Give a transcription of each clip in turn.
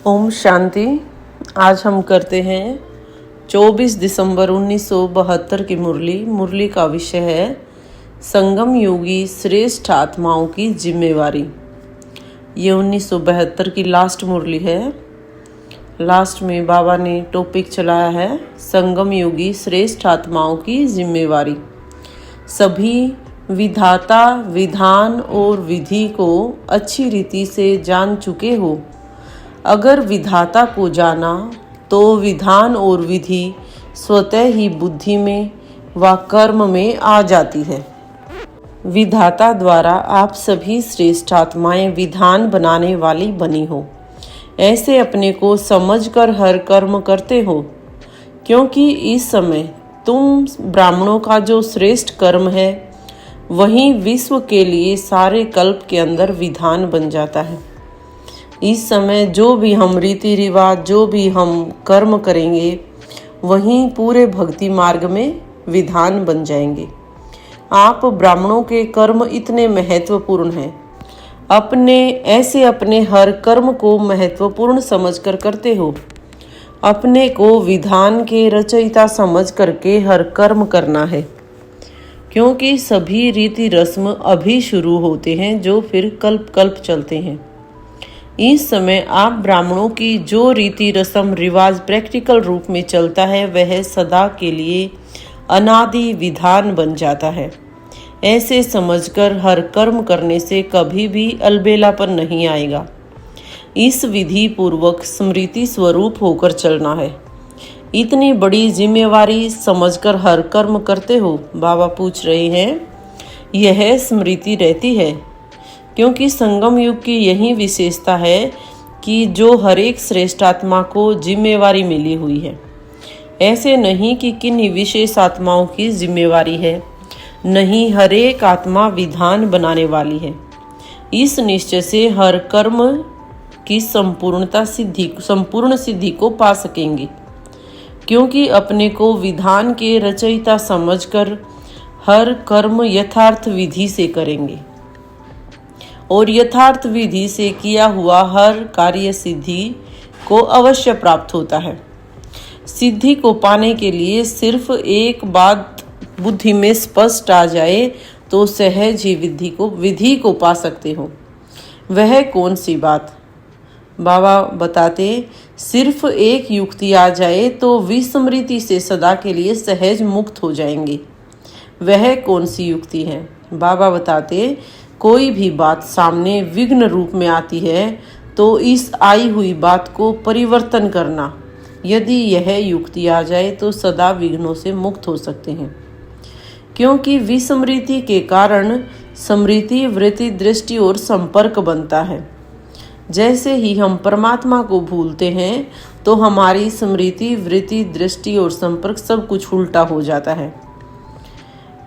ओम शांति। आज हम करते हैं 24 दिसंबर 1972 की मुरली का विषय है संगम योगी श्रेष्ठ आत्माओं की जिम्मेवारी। ये 1972 की लास्ट मुरली है। लास्ट में बाबा ने टॉपिक चलाया है संगम योगी श्रेष्ठ आत्माओं की जिम्मेवारी। सभी विधाता विधान और विधि को अच्छी रीति से जान चुके हो। अगर विधाता को जाना तो विधान और विधि स्वतः ही बुद्धि में व कर्म में आ जाती है। विधाता द्वारा आप सभी श्रेष्ठ आत्माएं विधान बनाने वाली बनी हो। ऐसे अपने को समझकर हर कर्म करते हो, क्योंकि इस समय तुम ब्राह्मणों का जो श्रेष्ठ कर्म है वही विश्व के लिए सारे कल्प के अंदर विधान बन जाता है। इस समय जो भी हम रीति रिवाज जो भी हम कर्म करेंगे वहीं पूरे भक्ति मार्ग में विधान बन जाएंगे। आप ब्राह्मणों के कर्म इतने महत्वपूर्ण हैं, अपने हर कर्म को महत्वपूर्ण समझकर करते हो। अपने को विधान के रचयिता समझ करके हर कर्म करना है, क्योंकि सभी रीति रस्म अभी शुरू होते हैं जो फिर कल्प कल्प चलते हैं। इस समय आप ब्राह्मणों की जो रीति रस्म रिवाज प्रैक्टिकल रूप में चलता है वह सदा के लिए अनादि विधान बन जाता है। ऐसे समझकर हर कर्म करने से कभी भी अलबेलापन नहीं आएगा। इस विधि पूर्वक स्मृति स्वरूप होकर चलना है। इतनी बड़ी जिम्मेवारी समझकर हर कर्म करते हो। बाबा पूछ रहे हैं, यह स्मृति रहती है, क्योंकि संगम युग की यही विशेषता है कि जो हर एक श्रेष्ठ आत्मा को जिम्मेवारी मिली हुई है। ऐसे नहीं कि किन्हीं विशेष आत्माओं की जिम्मेवारी है, नहीं, हर एक आत्मा विधान बनाने वाली है। इस निश्चय से हर कर्म की संपूर्ण सिद्धि को पा सकेंगे, क्योंकि अपने को विधान के रचयिता समझकर हर कर्म यथार्थ विधि से करेंगे और यथार्थ विधि से किया हुआ हर कार्य सिद्धि को अवश्य प्राप्त होता है। सिद्धि को पाने के लिए सिर्फ एक बात बुद्धि में स्पष्ट आ जाए तो सहज ही विधि को पा सकते हो। वह कौन सी बात? बाबा बताते, सिर्फ एक युक्ति आ जाए तो विस्मृति से सदा के लिए सहज मुक्त हो जाएंगे। वह कौन सी युक्ति है? बाबा बताते, कोई भी बात सामने विघ्न रूप में आती है तो इस आई हुई बात को परिवर्तन करना। यदि यह युक्ति आ जाए तो सदा विघ्नों से मुक्त हो सकते हैं, क्योंकि विस्मृति के कारण स्मृति वृत्ति दृष्टि और संपर्क बनता है। जैसे ही हम परमात्मा को भूलते हैं तो हमारी स्मृति वृत्ति दृष्टि और संपर्क सब कुछ उल्टा हो जाता है।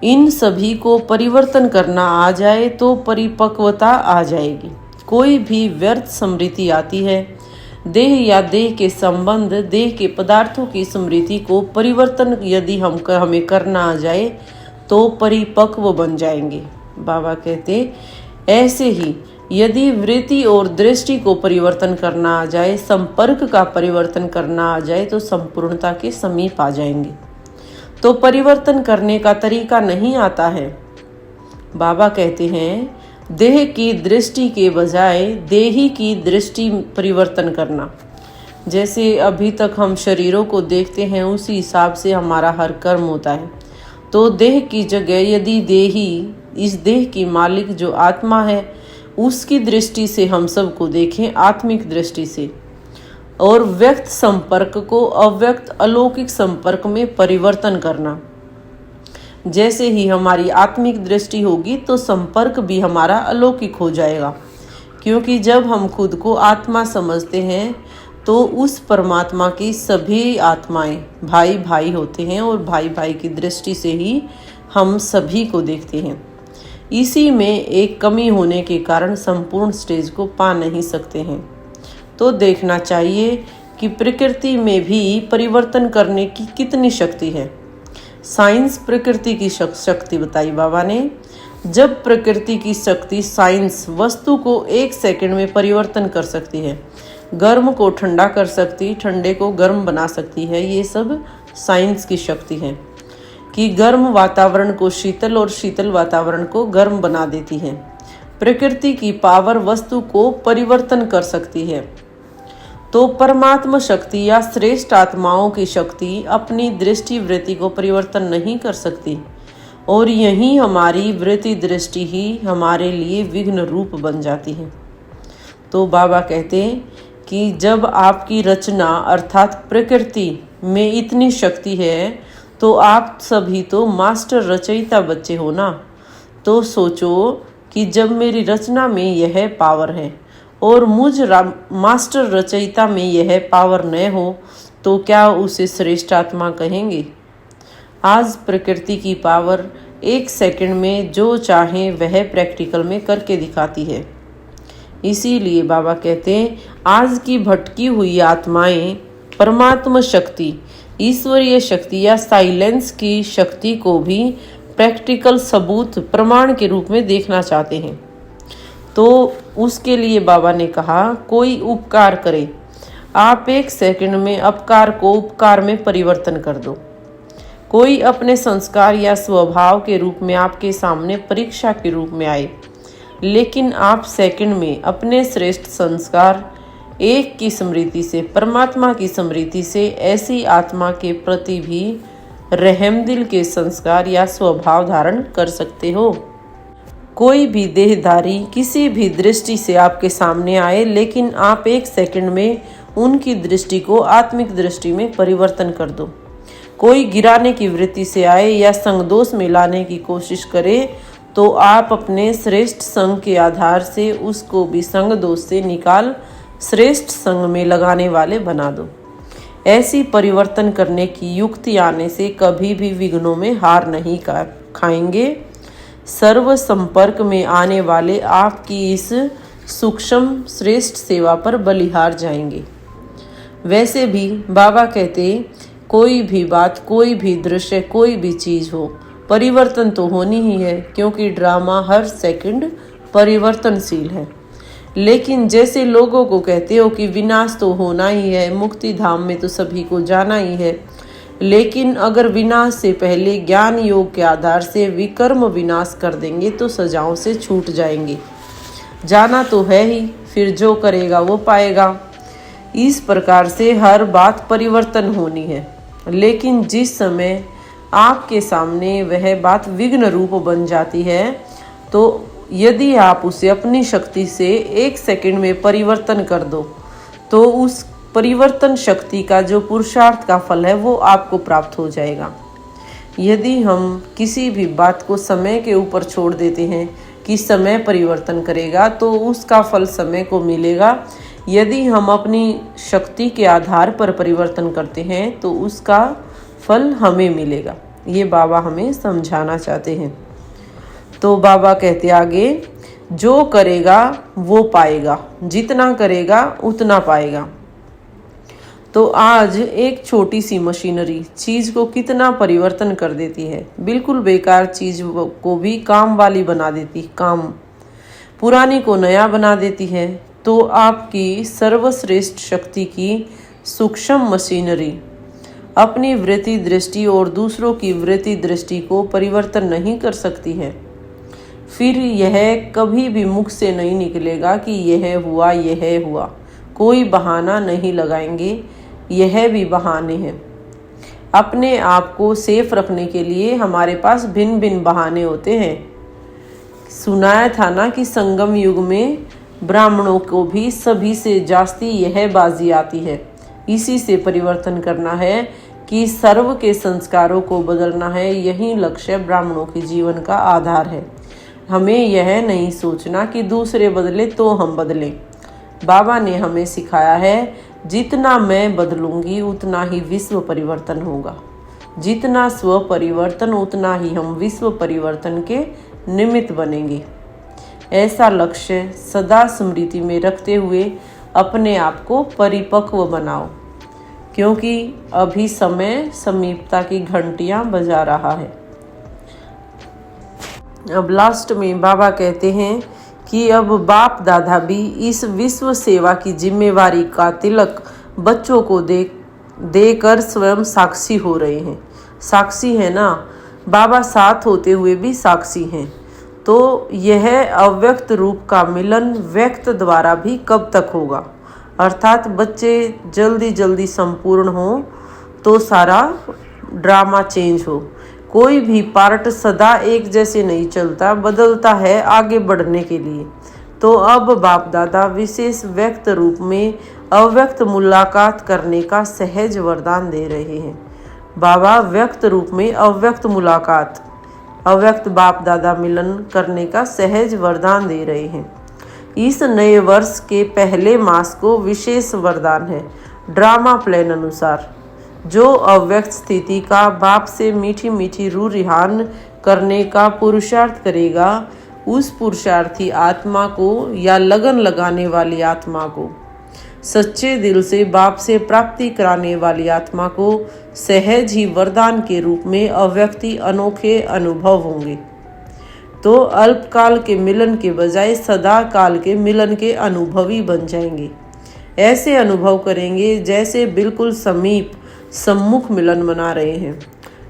इन सभी को परिवर्तन करना आ जाए तो परिपक्वता आ जाएगी। कोई भी व्यर्थ स्मृति आती है, देह या देह के संबंध देह के पदार्थों की स्मृति को परिवर्तन यदि हमें करना आ जाए तो परिपक्व बन जाएंगे। बाबा कहते, ऐसे ही यदि वृत्ति और दृष्टि को परिवर्तन करना आ जाए, संपर्क का परिवर्तन करना आ जाए तो संपूर्णता के समीप आ जाएंगे। तो परिवर्तन करने का तरीका नहीं आता है। बाबा कहते हैं, देह की दृष्टि के बजाय देही की दृष्टि परिवर्तन करना। जैसे अभी तक हम शरीरों को देखते हैं उसी हिसाब से हमारा हर कर्म होता है। तो देह की जगह यदि देही, इस देह की मालिक जो आत्मा है, उसकी दृष्टि से हम सबको देखें, आत्मिक दृष्टि से, और व्यक्त संपर्क को अव्यक्त अलौकिक संपर्क में परिवर्तन करना। जैसे ही हमारी आत्मिक दृष्टि होगी तो संपर्क भी हमारा अलौकिक हो जाएगा, क्योंकि जब हम खुद को आत्मा समझते हैं तो उस परमात्मा की सभी आत्माएं भाई भाई होते हैं और भाई भाई की दृष्टि से ही हम सभी को देखते हैं। इसी में एक कमी होने के कारण संपूर्ण स्टेज को पा नहीं सकते हैं। तो देखना चाहिए कि प्रकृति में भी परिवर्तन करने की कितनी शक्ति है। साइंस प्रकृति की शक्ति बताई बाबा ने। जब प्रकृति की शक्ति साइंस वस्तु को 1 सेकंड में परिवर्तन कर सकती है, गर्म को ठंडा कर सकती, ठंडे को गर्म बना सकती है। ये सब साइंस की शक्ति है कि गर्म वातावरण को शीतल और शीतल वातावरण को गर्म बना देती है। प्रकृति की पावर वस्तु को परिवर्तन कर सकती है। तो परमात्मा शक्ति या श्रेष्ठ आत्माओं की शक्ति अपनी दृष्टि वृत्ति को परिवर्तन नहीं कर सकती, और यही हमारी वृत्ति दृष्टि ही हमारे लिए विघ्न रूप बन जाती है। तो बाबा कहते हैं कि जब आपकी रचना अर्थात प्रकृति में इतनी शक्ति है, तो आप सभी तो मास्टर रचयिता बच्चे हो ना। तो सोचो कि जब मेरी रचना में यह पावर है और मुझ मास्टर रचयिता में यह पावर न हो, तो क्या उसे श्रेष्ठ आत्मा कहेंगे? आज प्रकृति की पावर एक सेकंड में जो चाहे वह प्रैक्टिकल में करके दिखाती है। इसीलिए बाबा कहते हैं आज की भटकी हुई आत्माएं परमात्मा शक्ति, ईश्वरीय शक्ति या साइलेंस की शक्ति को भी प्रैक्टिकल सबूत प्रमाण के रूप में देखना चाहते हैं। तो उसके लिए बाबा ने कहा कोई उपकार करे, आप एक सेकंड में अपकार को उपकार में परिवर्तन कर दो। कोई अपने संस्कार या स्वभाव के रूप में आपके सामने परीक्षा के रूप में आए, लेकिन आप सेकंड में अपने श्रेष्ठ संस्कार एक की स्मृति से, परमात्मा की स्मृति से ऐसी आत्मा के प्रति भी रहम दिल के संस्कार या स्वभाव धारण कर सकते हो। कोई भी देहधारी किसी भी दृष्टि से आपके सामने आए, लेकिन आप एक सेकंड में उनकी दृष्टि को आत्मिक दृष्टि में परिवर्तन कर दो। कोई गिराने की वृत्ति से आए या संगदोष में लाने की कोशिश करे, तो आप अपने श्रेष्ठ संग के आधार से उसको भी संग दोष से निकाल श्रेष्ठ संग में लगाने वाले बना दो। ऐसी परिवर्तन करने की युक्ति आने से कभी भी विघ्नों में हार नहीं खाएंगे। सर्व संपर्क में आने वाले आपकी इस सूक्ष्म श्रेष्ठ सेवा पर बलिहार जाएंगे। वैसे भी बाबा कहते कोई भी बात, कोई भी दृश्य, कोई भी चीज हो, परिवर्तन तो होनी ही है, क्योंकि ड्रामा हर सेकंड परिवर्तनशील है। लेकिन जैसे लोगों को कहते हो कि विनाश तो होना ही है, मुक्ति धाम में तो सभी को जाना ही है, लेकिन अगर विनाश से पहले ज्ञान योग के आधार से विकर्म विनाश कर देंगे तो सजाओं से छूट जाएंगे। जाना तो है ही, फिर जो करेगा वो पाएगा। इस प्रकार से हर बात परिवर्तन होनी है, लेकिन जिस समय आपके सामने वह बात विघ्न रूप बन जाती है, तो यदि आप उसे अपनी शक्ति से एक सेकंड में परिवर्तन कर दो, तो उस परिवर्तन शक्ति का जो पुरुषार्थ का फल है वो आपको प्राप्त हो जाएगा। यदि हम किसी भी बात को समय के ऊपर छोड़ देते हैं कि समय परिवर्तन करेगा, तो उसका फल समय को मिलेगा। यदि हम अपनी शक्ति के आधार पर परिवर्तन करते हैं तो उसका फल हमें मिलेगा। ये बाबा हमें समझाना चाहते हैं। तो बाबा कहते आगे, जो करेगा वो पाएगा, जितना करेगा उतना पाएगा। तो आज एक छोटी सी मशीनरी चीज को कितना परिवर्तन कर देती है। बिल्कुल बेकार चीज को भी काम वाली बना देती, काम पुरानी को नया बना देती है। तो आपकी सर्वश्रेष्ठ शक्ति की सूक्ष्म मशीनरी अपनी वृत्ति दृष्टि और दूसरों की वृत्ति दृष्टि को परिवर्तन नहीं कर सकती है। फिर यह कभी भी मुख से नहीं निकलेगा कि यह हुआ। कोई बहाना नहीं लगाएंगे, यह भी बहाने हैं। अपने आप को सेफ रखने के लिए हमारे पास भिन्न भिन्न बहाने होते हैं। सुनाया था ना कि संगम युग में ब्राह्मणों को भी सभी से जास्ती यह बाजी आती है। इसी से परिवर्तन करना है कि सर्व के संस्कारों को बदलना है। यही लक्ष्य ब्राह्मणों के जीवन का आधार है। हमें यह नहीं सोचना कि दूसरे बदले तो हम बदलें। बाबा ने हमें सिखाया है, जितना मैं बदलूंगी उतना ही विश्व परिवर्तन होगा। जितना स्व परिवर्तन उतना ही हम विश्व परिवर्तन के निमित्त बनेंगे। ऐसा लक्ष्य सदा स्मृति में रखते हुए अपने आप को परिपक्व बनाओ, क्योंकि अभी समय समीपता की घंटियां बजा रहा है। अब लास्ट में बाबा कहते हैं कि अब बाप दादा भी इस विश्व सेवा की जिम्मेवारी का तिलक बच्चों को देकर स्वयं साक्षी हो रहे हैं। साक्षी है ना, बाबा साथ होते हुए भी साक्षी हैं। तो यह अव्यक्त रूप का मिलन व्यक्त द्वारा भी कब तक होगा, अर्थात बच्चे जल्दी जल्दी संपूर्ण हो तो सारा ड्रामा चेंज हो। कोई भी पार्ट सदा एक जैसे नहीं चलता, बदलता है आगे बढ़ने के लिए। तो अब बाप दादा विशेष व्यक्त रूप में अव्यक्त मुलाकात करने का सहज वरदान दे रहे हैं। बाबा व्यक्त रूप में अव्यक्त मुलाकात, अव्यक्त बाप दादा मिलन करने का सहज वरदान दे रहे हैं। इस नए वर्ष के पहले मास को विशेष वरदान है। ड्रामा प्लान अनुसार जो अव्यक्त स्थिति का बाप से मीठी मीठी रूह रिहान करने का पुरुषार्थ करेगा, उस पुरुषार्थी आत्मा को या लगन लगाने वाली आत्मा को, सच्चे दिल से बाप से प्राप्ति कराने वाली आत्मा को सहज ही वरदान के रूप में अव्यक्ति अनोखे अनुभव होंगे। तो अल्पकाल के मिलन के बजाय सदा काल के मिलन के अनुभवी बन जाएंगे। ऐसे अनुभव करेंगे जैसे बिल्कुल समीप सम्मुख मिलन मना रहे हैं।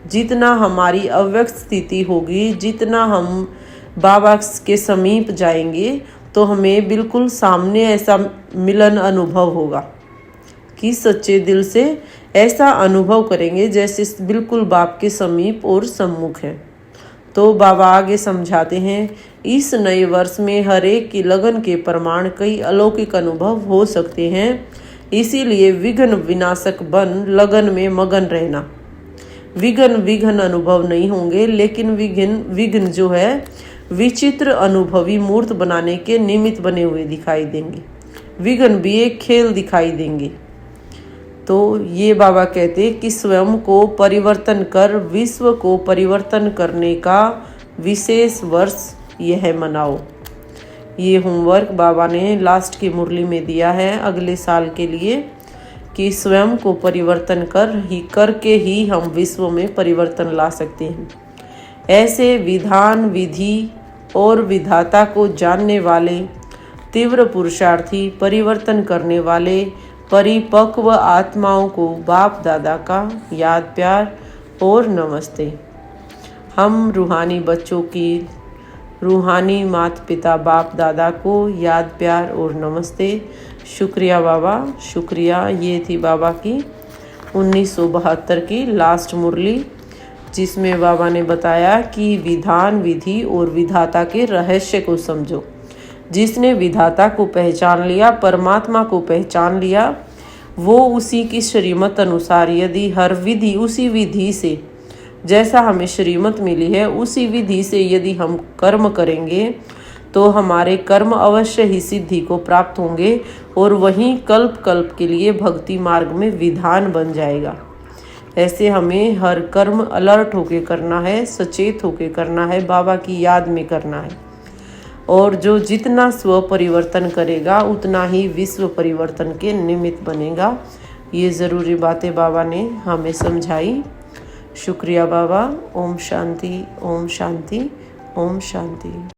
जितना हमारी अव्यक्त स्थिति होगी, जितना हम बाबा के समीप जाएंगे, तो हमें बिल्कुल सामने ऐसा मिलन अनुभव होगा कि सच्चे दिल से ऐसा अनुभव करेंगे जैसे बिल्कुल बाप के समीप और सम्मुख है। तो बाबा आगे समझाते हैं, इस नए वर्ष में हर एक की लगन के प्रमाण कई अलौकिक अनुभव हो सकते हैं। इसीलिए विघ्न विनाशक बन लगन में मगन रहना। विघ्न अनुभव नहीं होंगे, लेकिन विघ्न जो है विचित्र अनुभवी मूर्त बनाने के निमित्त बने हुए दिखाई देंगे। विघ्न भी एक खेल दिखाई देंगे। तो ये बाबा कहते कि स्वयं को परिवर्तन कर विश्व को परिवर्तन करने का विशेष वर्ष यह मनाओ। ये होमवर्क बाबा ने लास्ट की मुरली में दिया है अगले साल के लिए, कि स्वयं को परिवर्तन करके ही हम विश्व में परिवर्तन ला सकते हैं। ऐसे विधान, विधि और विधाता को जानने वाले तीव्र पुरुषार्थी, परिवर्तन करने वाले परिपक्व आत्माओं को बाप दादा का याद, प्यार और नमस्ते। हम रूहानी बच्चों की रूहानी माता पिता बाप दादा को याद, प्यार और नमस्ते। शुक्रिया बाबा, शुक्रिया। ये थी बाबा की 1972 की लास्ट मुरली, जिसमें बाबा ने बताया कि विधान, विधि और विधाता के रहस्य को समझो। जिसने विधाता को पहचान लिया, परमात्मा को पहचान लिया, वो उसी की श्रीमत अनुसार यदि हर विधि उसी विधि से, जैसा हमें श्रीमत मिली है उसी विधि से यदि हम कर्म करेंगे, तो हमारे कर्म अवश्य ही सिद्धि को प्राप्त होंगे और वहीं कल्प कल्प के लिए भक्ति मार्ग में विधान बन जाएगा। ऐसे हमें हर कर्म अलर्ट होके करना है, सचेत होके करना है, बाबा की याद में करना है। और जो जितना स्व परिवर्तन करेगा उतना ही विश्व परिवर्तन के निमित्त बनेगा। ये ज़रूरी बातें बाबा ने हमें समझाई। शुक्रिया बाबा। ओम शांति, ओम शांति, ओम शांति।